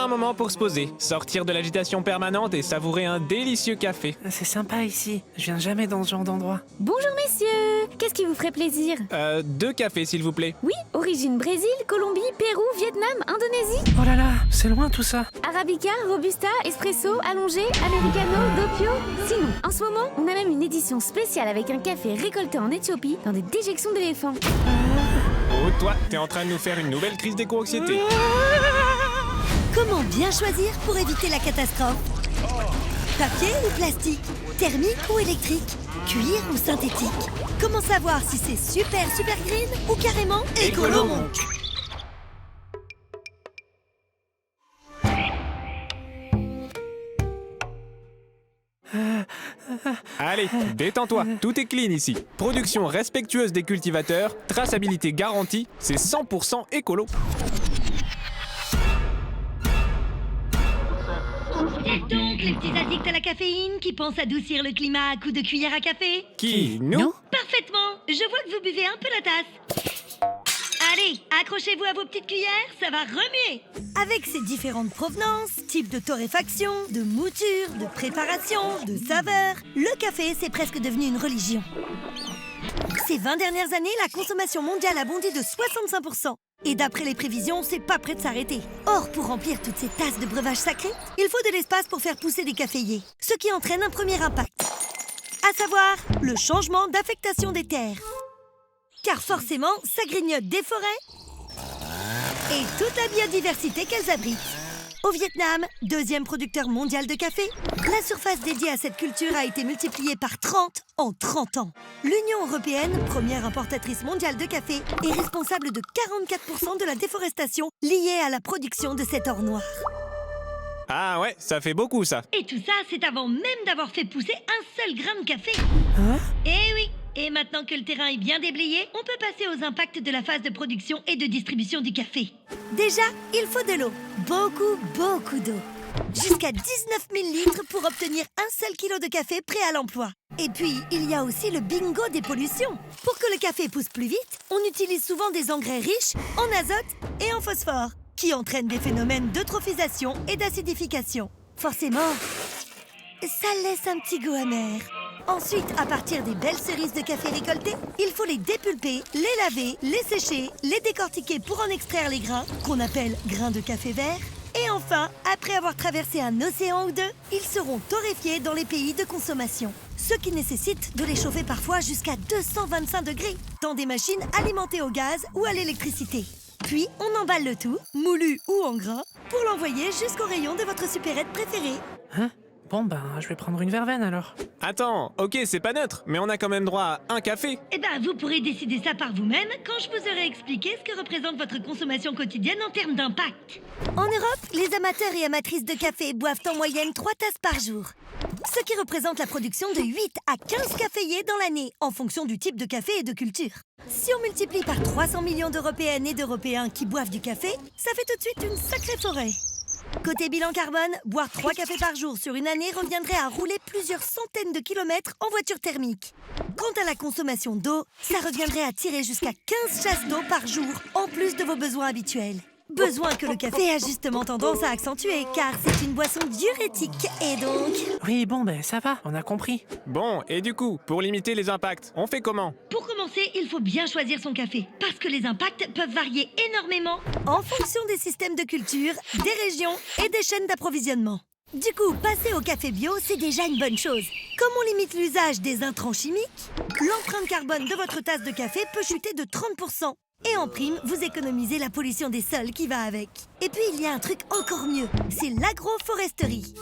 un moment pour se poser, sortir de l'agitation permanente et savourer un délicieux café. C'est sympa ici, je viens jamais dans ce genre d'endroit. Bonjour messieurs, qu'est-ce qui vous ferait plaisir? 2 cafés s'il vous plaît. Oui, origine Brésil, Colombie, Pérou, Vietnam, Indonésie. Oh là là, c'est loin tout ça. Arabica, Robusta, Espresso, Allongé, Americano, Doppio. Sinon, en ce moment, on a même une édition spéciale avec un café récolté en Éthiopie dans des déjections d'éléphants. Oh toi, t'es en train de nous faire une nouvelle crise d'éco-anxiété. Comment bien choisir pour éviter la catastrophe? Papier ou plastique? Thermique ou électrique? Cuir ou synthétique? Comment savoir si c'est super green ou carrément écolo? Allez, détends-toi, tout est clean ici. Production respectueuse des cultivateurs, traçabilité garantie, c'est 100% écolo. Dites donc, les petits addicts à la caféine qui pensent adoucir le climat à coups de cuillère à café? Qui, nous? Parfaitement. Je vois que vous buvez un peu la tasse. Allez, accrochez-vous à vos petites cuillères, ça va remuer. Avec ses différentes provenances, types de torréfaction, de mouture, de préparation, de saveur, le café, c'est presque devenu une religion. Ces 20 dernières années, la consommation mondiale a bondi de 65%. Et d'après les prévisions, c'est pas prêt de s'arrêter. Or, pour remplir toutes ces tasses de breuvages sacrés, il faut de l'espace pour faire pousser des caféiers, ce qui entraîne un premier impact. À savoir, le changement d'affectation des terres. Car forcément, ça grignote des forêts et toute la biodiversité qu'elles abritent. Au Vietnam, 2e producteur mondial de café, la surface dédiée à cette culture a été multipliée par 30 en 30 ans. L'Union européenne, première importatrice mondiale de café, est responsable de 44% de la déforestation liée à la production de cet or noir. Ah ouais, ça fait beaucoup ça. Et tout ça, c'est avant même d'avoir fait pousser un seul grain de café. Hein? Eh oui. Et maintenant que le terrain est bien déblayé, on peut passer aux impacts de la phase de production et de distribution du café. Déjà, il faut de l'eau. Beaucoup d'eau. Jusqu'à 19 000 litres pour obtenir un seul kilo de café prêt à l'emploi. Et puis, il y a aussi le bingo des pollutions. Pour que le café pousse plus vite, on utilise souvent des engrais riches en azote et en phosphore, qui entraînent des phénomènes d'eutrophisation et d'acidification. Forcément, ça laisse un petit goût amer. Ensuite, à partir des belles cerises de café récoltées, il faut les dépulper, les laver, les sécher, les décortiquer pour en extraire les grains, qu'on appelle grains de café vert. Et enfin, après avoir traversé un océan ou deux, ils seront torréfiés dans les pays de consommation. Ce qui nécessite de les chauffer parfois jusqu'à 225 degrés, dans des machines alimentées au gaz ou à l'électricité. Puis, on emballe le tout, moulu ou en grains, pour l'envoyer jusqu'au rayon de votre supérette préférée. Hein? Bon ben, je vais prendre une verveine alors. Attends, ok, c'est pas neutre, mais on a quand même droit à un café. Eh ben, vous pourrez décider ça par vous-même quand je vous aurai expliqué ce que représente votre consommation quotidienne en termes d'impact. En Europe, les amateurs et amatrices de café boivent en moyenne 3 tasses par jour. Ce qui représente la production de 8 à 15 caféiers dans l'année, en fonction du type de café et de culture. Si on multiplie par 300 millions d'Européennes et d'Européens qui boivent du café, ça fait tout de suite une sacrée forêt. Côté bilan carbone, boire 3 cafés par jour sur une année reviendrait à rouler plusieurs centaines de kilomètres en voiture thermique. Quant à la consommation d'eau, ça reviendrait à tirer jusqu'à 15 chasses d'eau par jour, en plus de vos besoins habituels. Besoin que le café a justement tendance à accentuer, car c'est une boisson diurétique, et donc... Oui, bon ben ça va, on a compris. Bon, et du coup, pour limiter les impacts, on fait comment? Pour commencer, il faut bien choisir son café, parce que les impacts peuvent varier énormément en fonction des systèmes de culture, des régions et des chaînes d'approvisionnement. Du coup, passer au café bio, c'est déjà une bonne chose. Comme on limite l'usage des intrants chimiques, l'empreinte carbone de votre tasse de café peut chuter de 30%. Et en prime, vous économisez la pollution des sols qui va avec. Et puis, il y a un truc encore mieux, c'est l'agroforesterie.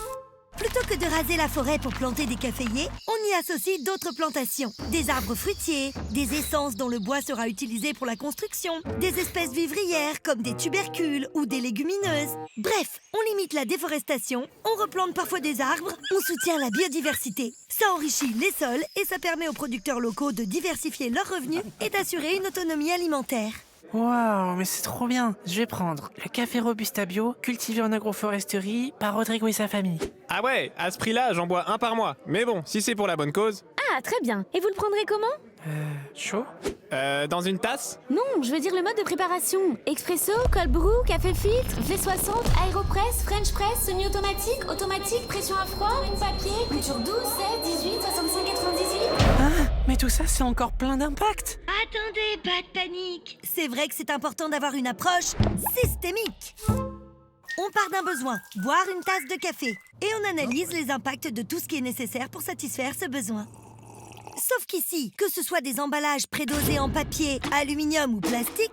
Plutôt que de raser la forêt pour planter des caféiers, on y associe d'autres plantations. Des arbres fruitiers, des essences dont le bois sera utilisé pour la construction, des espèces vivrières comme des tubercules ou des légumineuses. Bref, on limite la déforestation, on replante parfois des arbres, on soutient la biodiversité. Ça enrichit les sols et ça permet aux producteurs locaux de diversifier leurs revenus et d'assurer une autonomie alimentaire. Waouh, mais c'est trop bien. Je vais prendre le café Robusta bio, cultivé en agroforesterie par Rodrigo et sa famille. Ah ouais, à ce prix-là, j'en bois un par mois. Mais bon, si c'est pour la bonne cause... Ah, très bien. Et vous le prendrez comment? Chaud? Dans une tasse? Non, je veux dire le mode de préparation. Expresso, cold brew, café filtre, V60, aéropress, French press, semi-automatique, automatique, pression à froid, une papier, culture 12, 16, 18, 65, 98. Ah, mais tout ça, c'est encore plein d'impact. Attendez, pas de panique. C'est vrai que c'est important d'avoir une approche systémique. On part d'un besoin, boire une tasse de café, et on analyse les impacts de tout ce qui est nécessaire pour satisfaire ce besoin. Sauf qu'ici, que ce soit des emballages prédosés en papier, aluminium ou plastique,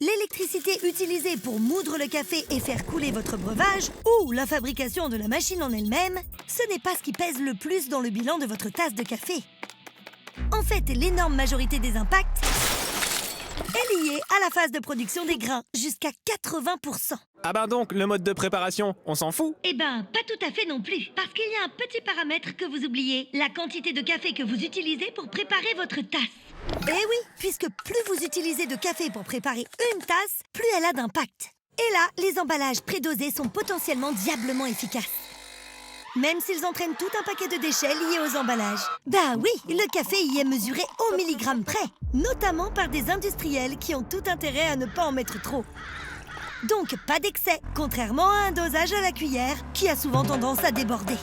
l'électricité utilisée pour moudre le café et faire couler votre breuvage, ou la fabrication de la machine en elle-même, ce n'est pas ce qui pèse le plus dans le bilan de votre tasse de café. En fait, l'énorme majorité des impacts est liée à la phase de production des grains, jusqu'à 80%. Ah ben donc, le mode de préparation, on s'en fout? Eh ben, pas tout à fait non plus, parce qu'il y a un petit paramètre que vous oubliez, la quantité de café que vous utilisez pour préparer votre tasse. Eh oui, puisque plus vous utilisez de café pour préparer une tasse, plus elle a d'impact. Et là, les emballages prédosés sont potentiellement diablement efficaces. Même s'ils entraînent tout un paquet de déchets liés aux emballages. Bah oui, le café y est mesuré au milligramme près, notamment par des industriels qui ont tout intérêt à ne pas en mettre trop. Donc pas d'excès, contrairement à un dosage à la cuillère qui a souvent tendance à déborder.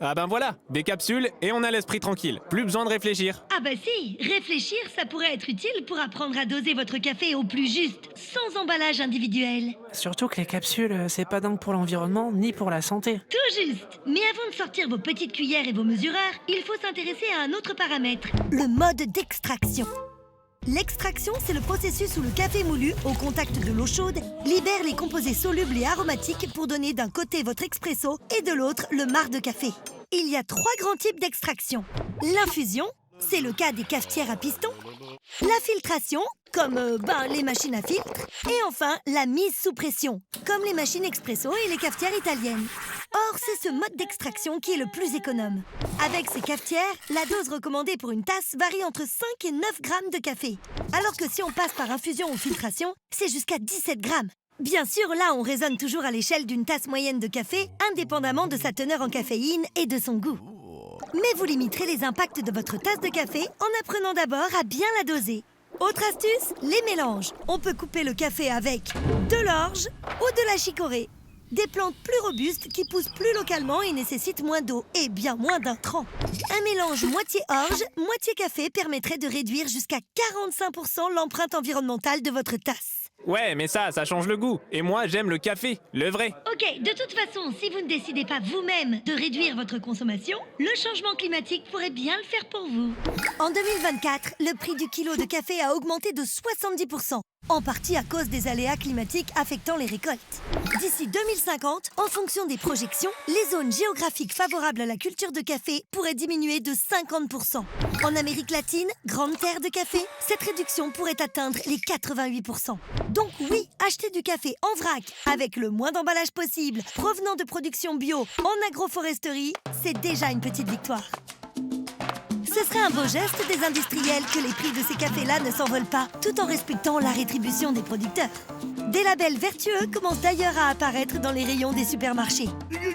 Ah ben voilà, des capsules et on a l'esprit tranquille. Plus besoin de réfléchir. Ah bah si, réfléchir, ça pourrait être utile pour apprendre à doser votre café au plus juste, sans emballage individuel. Surtout que les capsules, c'est pas dingue pour l'environnement ni pour la santé. Tout juste. Mais avant de sortir vos petites cuillères et vos mesureurs, il faut s'intéresser à un autre paramètre. Le mode d'extraction. L'extraction, c'est le processus où le café moulu, au contact de l'eau chaude, libère les composés solubles et aromatiques pour donner d'un côté votre expresso et de l'autre le marc de café. Il y a 3 grands types d'extraction. L'infusion, c'est le cas des cafetières à piston. La filtration, comme les machines à filtre. Et enfin, la mise sous pression, comme les machines expresso et les cafetières italiennes. Or, c'est ce mode d'extraction qui est le plus économe. Avec ces cafetières, la dose recommandée pour une tasse varie entre 5 et 9 grammes de café. Alors que si on passe par infusion ou filtration, c'est jusqu'à 17 grammes. Bien sûr, là, on raisonne toujours à l'échelle d'une tasse moyenne de café, indépendamment de sa teneur en caféine et de son goût. Mais vous limiterez les impacts de votre tasse de café en apprenant d'abord à bien la doser. Autre astuce, les mélanges. On peut couper le café avec de l'orge ou de la chicorée. Des plantes plus robustes qui poussent plus localement et nécessitent moins d'eau et bien moins d'intrants. Un mélange moitié orge, moitié café permettrait de réduire jusqu'à 45% l'empreinte environnementale de votre tasse. Ouais, mais ça change le goût. Et moi, j'aime le café, le vrai. Ok, de toute façon, si vous ne décidez pas vous-même de réduire votre consommation, le changement climatique pourrait bien le faire pour vous. En 2024, le prix du kilo de café a augmenté de 70%, en partie à cause des aléas climatiques affectant les récoltes. D'ici 2050, en fonction des projections, les zones géographiques favorables à la culture de café pourraient diminuer de 50%. En Amérique latine, grande terre de café, cette réduction pourrait atteindre les 88%. Donc oui, acheter du café en vrac, avec le moins d'emballage possible, provenant de production bio en agroforesterie, c'est déjà une petite victoire. Ce serait un beau geste des industriels que les prix de ces cafés-là ne s'envolent pas, tout en respectant la rétribution des producteurs. Des labels vertueux commencent d'ailleurs à apparaître dans les rayons des supermarchés.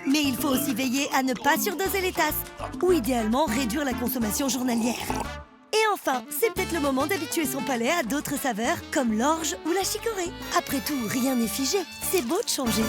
Mais il faut aussi veiller à ne pas surdoser les tasses, ou idéalement réduire la consommation journalière. Et enfin, c'est peut-être le moment d'habituer son palais à d'autres saveurs, comme l'orge ou la chicorée. Après tout, rien n'est figé, c'est beau de changer.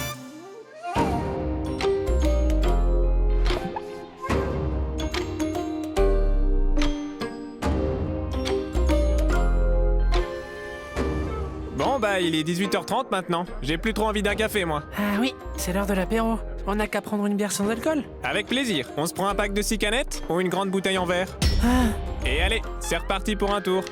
Bon bah, il est 18h30 maintenant. J'ai plus trop envie d'un café, moi. Ah oui, c'est l'heure de l'apéro. On n'a qu'à prendre une bière sans alcool. Avec plaisir. On se prend un pack de 6 canettes ou une grande bouteille en verre? Ah, Et allez, c'est reparti pour un tour.